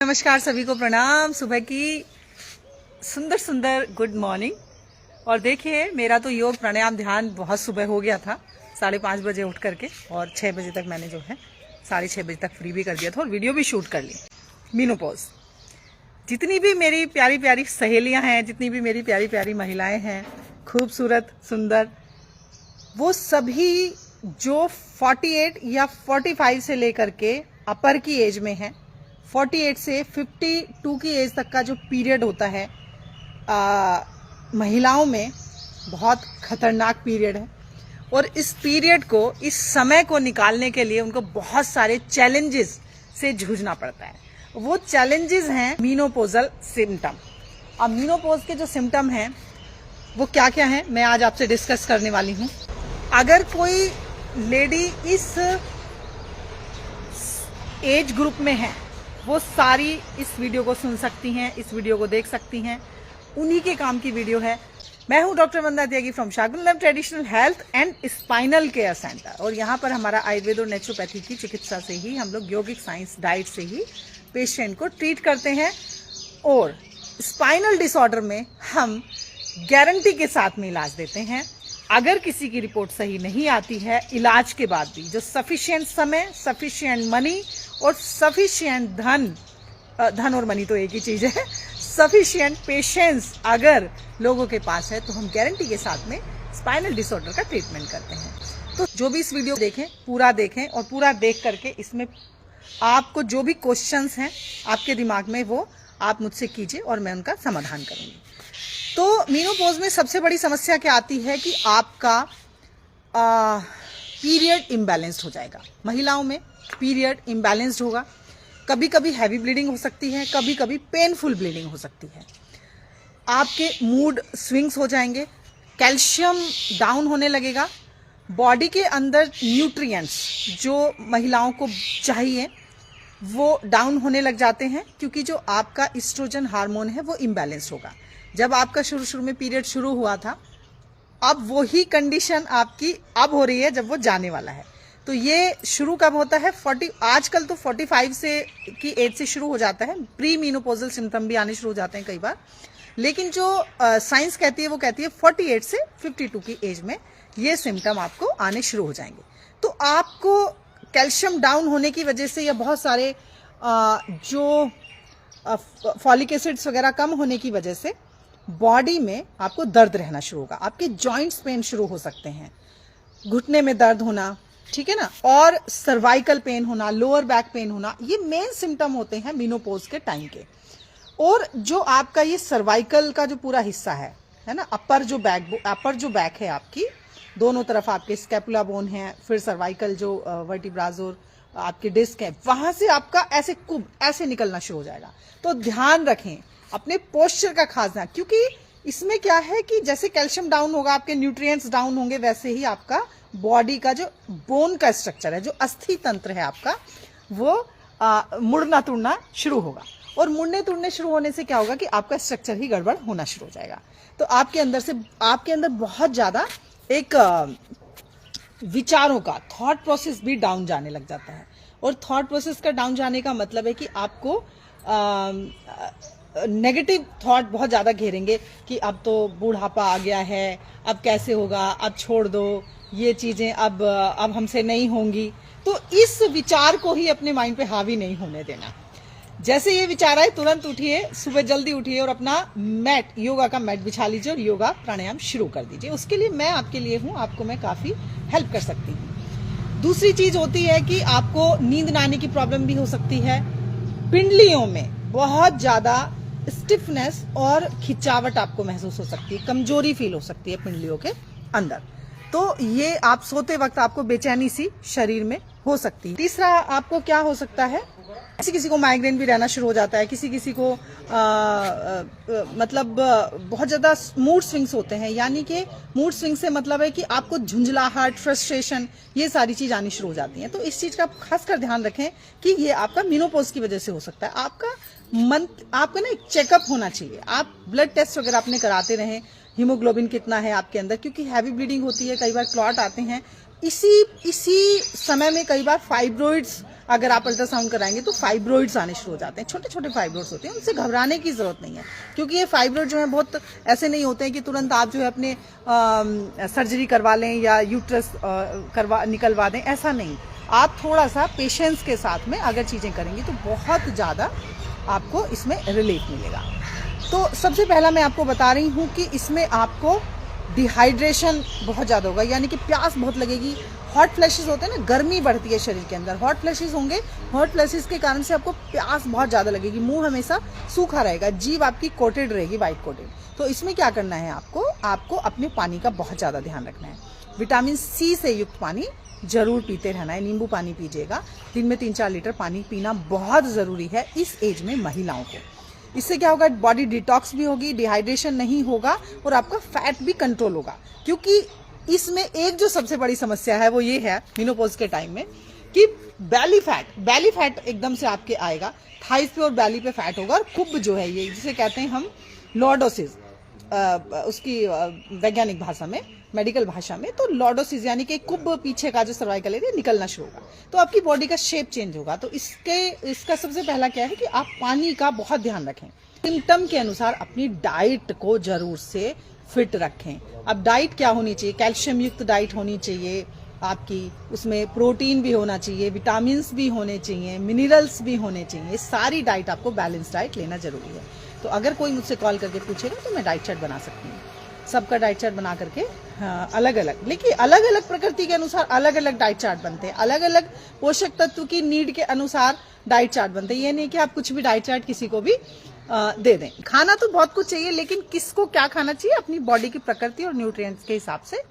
नमस्कार सभी को, प्रणाम। सुबह की सुंदर सुंदर गुड मॉर्निंग। और देखिए, मेरा तो योग प्राणायाम ध्यान बहुत सुबह हो गया था, 5:30 बजे उठ करके, और 6 बजे तक मैंने जो है 6:30 बजे तक फ्री भी कर दिया था और वीडियो भी शूट कर ली। मीनोपॉज, जितनी भी मेरी प्यारी प्यारी सहेलियां हैं, जितनी भी मेरी प्यारी प्यारी महिलाएं हैं, खूबसूरत सुंदर, वो सभी जो 48 या 45 से लेकर के अपर की एज में है, 48 से 52 की एज तक का जो पीरियड होता है महिलाओं में, बहुत खतरनाक पीरियड है। और इस पीरियड को, इस समय को निकालने के लिए उनको बहुत सारे चैलेंजेस से जूझना पड़ता है। वो चैलेंजेस हैं मीनोपोजल सिम्टम। अब मीनोपोज के जो सिम्टम हैं वो क्या क्या हैं, मैं आज आपसे डिस्कस करने वाली हूँ। अगर कोई लेडी इस एज ग्रुप में है, वो सारी इस वीडियो को सुन सकती हैं, इस वीडियो को देख सकती हैं। उन्हीं के काम की वीडियो है। मैं हूं doctor Vandana Tyagi from Shakuntalam traditional health and spinal care centre. और यहाँ पर हमारा आयुर्वेद और नेचुरोपैथी की चिकित्सा से ही, हम लोग यौगिक साइंस डाइट से ही पेशेंट को ट्रीट करते हैं। और स्पाइनल डिसऑर्डर में हम गारंटी के साथ में इलाज देते हैं। अगर किसी की रिपोर्ट सही नहीं आती है, इलाज के बाद भी जो सफिशिएंट समय, सफिशिएंट मनी और सफिशिएंट धन और मनी तो एक ही चीज है, सफिशिएंट पेशेंस अगर लोगों के पास है, तो हम गारंटी के साथ में स्पाइनल डिसऑर्डर का ट्रीटमेंट करते हैं। तो जो भी इस वीडियो देखें, पूरा देखें, और पूरा देख करके इसमें आपको जो भी क्वेश्चंस हैं आपके दिमाग में, वो आप मुझसे कीजिए और मैं उनका समाधान करूंगी। तो मीनोपॉज में सबसे बड़ी समस्या क्या आती है कि आपका पीरियड इम्बैलेंस्ड हो जाएगा। महिलाओं में पीरियड इम्बैलेंस्ड होगा। कभी कभी हैवी ब्लीडिंग हो सकती है, कभी कभी पेनफुल ब्लीडिंग हो सकती है। आपके मूड स्विंग्स हो जाएंगे, कैल्शियम डाउन होने लगेगा, बॉडी के अंदर न्यूट्रिएंट्स जो महिलाओं को चाहिए वो डाउन होने लग जाते हैं, क्योंकि जो आपका एस्ट्रोजन हार्मोन है वो इम्बैलेंस होगा। जब आपका शुरू में पीरियड शुरू हुआ था, अब वही कंडीशन आपकी अब हो रही है जब वो जाने वाला है। तो ये शुरू कब होता है? आजकल तो 45 से की एज से शुरू हो जाता है। प्री मीनोपोजल सिम्टम भी आने शुरू हो जाते हैं कई बार, लेकिन जो साइंस कहती है वो कहती है 48 से 52 की एज में ये सिम्टम आपको आने शुरू हो जाएंगे। तो आपको कैल्शियम डाउन होने की वजह से, या बहुत सारे जो फॉलिक एसिड्स वगैरह कम होने की वजह से बॉडी में आपको दर्द रहना शुरू होगा। आपके जॉइंट्स पेन शुरू हो सकते हैं, घुटने में दर्द होना, ठीक है ना, और सर्वाइकल पेन होना, लोअर बैक पेन होना, ये मेन सिम्टम होते हैं मीनोपॉज के टाइम के। और जो आपका ये सर्वाइकल का जो पूरा हिस्सा है ना, अपर जो बैक है आपकी, दोनों तरफ आपके स्कैपुला बोन है, फिर सर्वाइकल जो वर्टिब्राज और आपके डिस्क है, वहां से आपका ऐसे कुब ऐसे निकलना शुरू हो जाएगा। तो ध्यान रखें अपने पोस्चर का खास ध्यान, क्योंकि इसमें क्या है कि जैसे कैल्शियम डाउन होगा, आपके न्यूट्रिएंट्स डाउन होंगे, वैसे ही आपका बॉडी का जो बोन का स्ट्रक्चर है, जो अस्थि तंत्र है आपका, वो मुड़ना तुड़ना शुरू होगा। और मुड़ने तुड़ने शुरू होने से क्या होगा कि आपका स्ट्रक्चर ही गड़बड़ होना शुरू हो जाएगा। तो आपके अंदर बहुत ज्यादा एक विचारों का थॉट प्रोसेस भी डाउन जाने लग जाता है। और थॉट प्रोसेस का डाउन जाने का मतलब है कि आपको नेगेटिव थॉट बहुत ज्यादा घेरेंगे कि अब तो बूढ़ापा आ गया है, अब कैसे होगा, अब छोड़ दो, ये चीजें अब हमसे नहीं होंगी। तो इस विचार को ही अपने माइंड पे हावी नहीं होने देना। जैसे ये विचार आए, तुरंत उठिए, सुबह जल्दी उठिए और अपना मैट, योगा का मैट बिछा लीजिए और योगा प्राणायाम शुरू कर दीजिए। उसके लिए मैं आपके लिए हूँ, आपको मैं काफी हेल्प कर सकती हूँ। दूसरी चीज होती है कि आपको नींद न आने की प्रॉब्लम भी हो सकती है। पिंडलियों में बहुत ज्यादा स्टिफनेस और खिंचावट आपको महसूस हो सकती है, कमजोरी फील हो सकती है पिंडलियों के अंदर। तो ये आप सोते वक्त आपको बेचैनी सी शरीर में हो सकती है। तीसरा आपको क्या हो सकता है, किसी को माइग्रेन भी रहना शुरू हो जाता है, किसी को मतलब बहुत ज्यादा मूड स्विंग्स होते हैं। यानी कि मूड स्विंग से मतलब है कि आपको झुंझलाहट, फ्रस्ट्रेशन, ये सारी चीज आनी शुरू हो जाती है। तो इस चीज का खासकर ध्यान रखें कि ये आपका मीनोपॉज की वजह से हो सकता है। आपका ना एक चेकअप होना चाहिए। आप ब्लड टेस्ट वगैरह अपने कराते रहें, हीमोग्लोबिन कितना है आपके अंदर, क्योंकि हैवी ब्लीडिंग होती है, कई बार क्लॉट आते हैं। इसी समय में कई बार फाइब्रोइड्स अगर आप अल्ट्रासाउंड कराएंगे तो फाइब्रोइड्स आने शुरू हो जाते हैं, छोटे छोटे फाइब्रोइड्स होते हैं, उनसे घबराने की जरूरत नहीं है, क्योंकि ये फाइब्रोइड जो है बहुत ऐसे नहीं होते हैं कि तुरंत आप जो है अपने सर्जरी करवा लें या यूट्रस निकलवा दें, ऐसा नहीं। आप थोड़ा सा पेशेंस के साथ में अगर चीज़ें करेंगी तो बहुत ज़्यादा आपको इसमें रिलीफ मिलेगा। तो सबसे पहला मैं आपको बता रही हूँ कि इसमें आपको डिहाइड्रेशन बहुत ज़्यादा होगा, यानी कि प्यास बहुत लगेगी। हॉट फ्लैशेस होते हैं ना, गर्मी बढ़ती है शरीर के अंदर, हॉट फ्लैशेस होंगे, हॉट फ्लैशेस के कारण से आपको प्यास बहुत ज़्यादा लगेगी, मुंह हमेशा सूखा रहेगा, जीभ आपकी कोटेड रहेगी, वाइट कोटेड। तो इसमें क्या करना है आपको अपने पानी का बहुत ज़्यादा ध्यान रखना है। विटामिन सी से युक्त पानी जरूर पीते रहना है, नींबू पानी पीजिएगा, दिन में 3-4 लीटर पानी पीना बहुत ज़रूरी है इस एज में महिलाओं को। इससे क्या होगा, बॉडी डिटॉक्स भी होगी, डिहाइड्रेशन नहीं होगा और आपका फैट भी कंट्रोल होगा। क्योंकि इसमें एक जो सबसे बड़ी समस्या है वो ये है मेनोपॉज के टाइम में कि बैली फैट एकदम से आपके आएगा, थाइस पे और बैली पे फैट होगा, और कुब जो है ये जिसे कहते हैं हम लॉर्डोसिस, उसकी वैज्ञानिक भाषा में, मेडिकल भाषा में, तो लॉर्डोसिस यानी कि कुब पीछे का जो सर्वाइकल एरिया निकलना शुरू होगा, तो आपकी बॉडी का शेप चेंज होगा। तो इसका सबसे पहला क्या है कि आप पानी का बहुत ध्यान रखें, सिम्टम के अनुसार अपनी डाइट को जरूर से फिट रखें। अब डाइट क्या होनी चाहिए, कैल्शियम युक्त डाइट होनी चाहिए आपकी, उसमें प्रोटीन भी होना चाहिए, विटामिन भी होने चाहिए, मिनरल्स भी होने चाहिए, सारी डाइट आपको बैलेंस डाइट लेना जरूरी है। तो अगर कोई मुझसे कॉल करके पूछेगा तो मैं डाइट चार्ट बना सकती हूँ, सबका डाइट चार्ट बना करके, हाँ, अलग अलग, लेकिन अलग अलग प्रकृति के अनुसार अलग अलग डाइट चार्ट बनते हैं, अलग अलग पोषक तत्व की नीड के अनुसार डाइट चार्ट बनते हैं। ये नहीं कि आप कुछ भी डाइट चार्ट किसी को भी दे दें। खाना तो बहुत कुछ चाहिए, लेकिन किसको क्या खाना चाहिए, अपनी बॉडी की प्रकृति और न्यूट्रिएंट्स के हिसाब से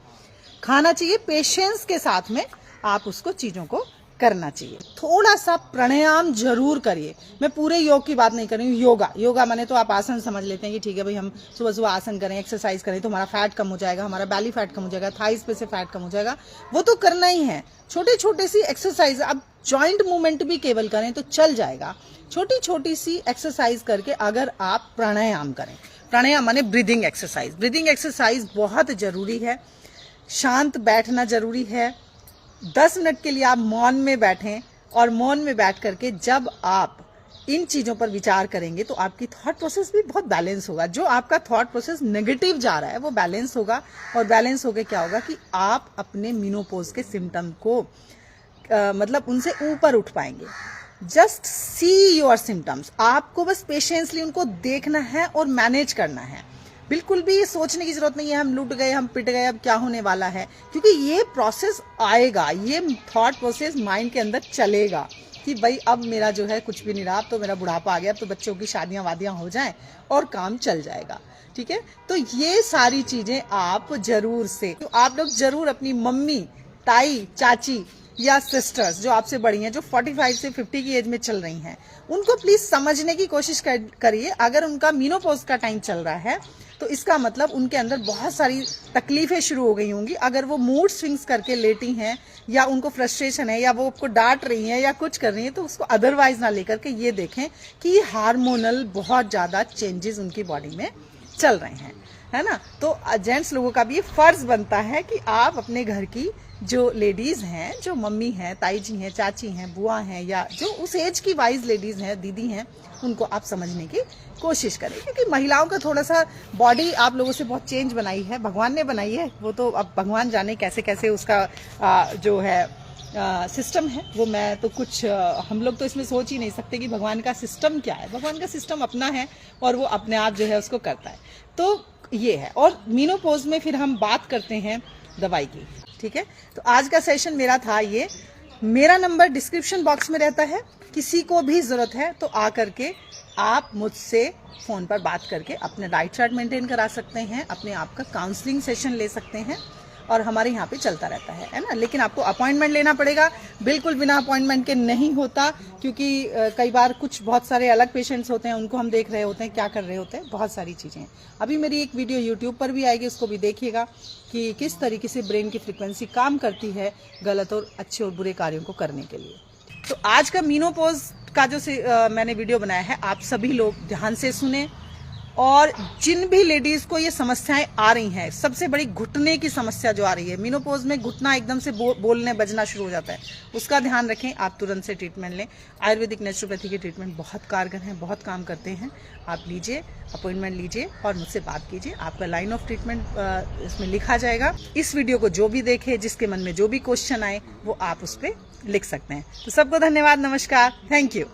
खाना चाहिए। पेशेंस के साथ में आप उसको चीजों को करना चाहिए। थोड़ा सा प्राणायाम जरूर करिए। मैं पूरे योग की बात नहीं कर रही हूँ, योगा माने तो आप आसन समझ लेते हैं कि ठीक है भाई, हम सुबह सुबह आसन करें, एक्सरसाइज करें तो हमारा फैट कम हो जाएगा, हमारा बैली फैट कम हो जाएगा, थाइस पे से फैट कम हो जाएगा, वो तो करना ही है। छोटे छोटे सी एक्सरसाइज, अब जॉइंट मूवमेंट भी केवल करें तो चल जाएगा। छोटी छोटी सी एक्सरसाइज करके अगर आप प्राणायाम करें, प्राणायाम माने ब्रीदिंग एक्सरसाइज बहुत जरूरी है। शांत बैठना जरूरी है। 10 मिनट के लिए आप मौन में बैठें, और मौन में बैठ करके जब आप इन चीज़ों पर विचार करेंगे तो आपकी थॉट प्रोसेस भी बहुत बैलेंस होगा। जो आपका थॉट प्रोसेस नेगेटिव जा रहा है वो बैलेंस होगा, और बैलेंस होकर क्या होगा कि आप अपने मेनोपॉज के सिम्टम को मतलब उनसे ऊपर उठ पाएंगे। जस्ट सी योर सिम्टम्स, आपको बस पेशेंसली उनको देखना है और मैनेज करना है। बिल्कुल भी ये सोचने की जरूरत नहीं है हम लूट गए, हम पिट गए, अब क्या होने वाला है, क्योंकि ये प्रोसेस आएगा, ये थॉट प्रोसेस माइंड के अंदर चलेगा कि भाई अब मेरा जो है कुछ भी नहीं रहा, अब तो मेरा बुढ़ापा आ गया, अब तो बच्चों की शादियां वादियां हो जाएं और काम चल जाएगा। ठीक है, तो ये सारी चीजें आप जरूर से, तो आप लोग जरूर अपनी मम्मी, ताई, चाची या सिस्टर्स जो आपसे बड़ी हैं, जो 45 से 50 की एज में चल रही हैं, उनको प्लीज समझने की कोशिश करिए। अगर उनका मेनोपॉज का टाइम चल रहा है तो इसका मतलब उनके अंदर बहुत सारी तकलीफें शुरू हो गई होंगी। अगर वो मूड स्विंग्स करके लेटी हैं, या उनको फ्रस्ट्रेशन है, या वो आपको डांट रही हैं या कुछ कर रही हैं, तो उसको अदरवाइज ना लेकर के ये देखें कि हार्मोनल बहुत ज्यादा चेंजेस उनकी बॉडी में चल रहे हैं, है ना। तो जेंट्स लोगों का भी ये फर्ज बनता है कि आप अपने घर की जो लेडीज हैं, जो मम्मी हैं, ताई जी हैं, चाची हैं, बुआ हैं, या जो उस एज की वाइज लेडीज हैं, दीदी हैं, उनको आप समझने की कोशिश करें। क्योंकि महिलाओं का थोड़ा सा बॉडी आप लोगों से बहुत चेंज बनाई है, भगवान ने बनाई है, वो तो अब भगवान जाने कैसे कैसे उसका जो है सिस्टम है, वो मैं तो कुछ हम लोग तो इसमें सोच ही नहीं सकते कि भगवान का सिस्टम क्या है। भगवान का सिस्टम अपना है और वो अपने आप जो है उसको करता है। तो ये है। और मेनोपॉज में फिर हम बात करते हैं दवाई की। ठीक है, तो आज का सेशन मेरा था ये। मेरा नंबर डिस्क्रिप्शन बॉक्स में रहता है, किसी को भी जरूरत है तो आ करके आप मुझसे फोन पर बात करके अपना डाइट चार्ट मेंटेन करा सकते हैं, अपने आप का काउंसलिंग सेशन ले सकते हैं, और हमारे यहाँ पे चलता रहता है ना। लेकिन आपको अपॉइंटमेंट लेना पड़ेगा, बिल्कुल बिना अपॉइंटमेंट के नहीं होता, क्योंकि कई बार कुछ बहुत सारे अलग पेशेंट्स होते हैं, उनको हम देख रहे होते हैं, क्या कर रहे होते हैं, बहुत सारी चीज़ें। अभी मेरी एक वीडियो यूट्यूब पर भी आएगी, उसको भी देखिएगा कि किस तरीके से ब्रेन की फ्रिक्वेंसी काम करती है गलत और अच्छे और बुरे कार्यों को करने के लिए। तो आज का मेनोपॉज का जो मैंने वीडियो बनाया है, आप सभी लोग ध्यान से सुने और जिन भी लेडीज को ये समस्याएं आ रही हैं, सबसे बड़ी घुटने की समस्या जो आ रही है, मेनोपॉज में घुटना एकदम से बोलने बजना शुरू हो जाता है, उसका ध्यान रखें, आप तुरंत से ट्रीटमेंट लें। आयुर्वेदिक नेचुरोपैथी के ट्रीटमेंट बहुत कारगर हैं, बहुत काम करते हैं। आप लीजिए, अपॉइंटमेंट लीजिए और मुझसे बात कीजिए, आपका लाइन ऑफ ट्रीटमेंट इसमें लिखा जाएगा। इस वीडियो को जो भी देखे, जिसके मन में जो भी क्वेश्चन आए, वो आप उस पर लिख सकते हैं। तो सबको धन्यवाद, नमस्कार, थैंक यू।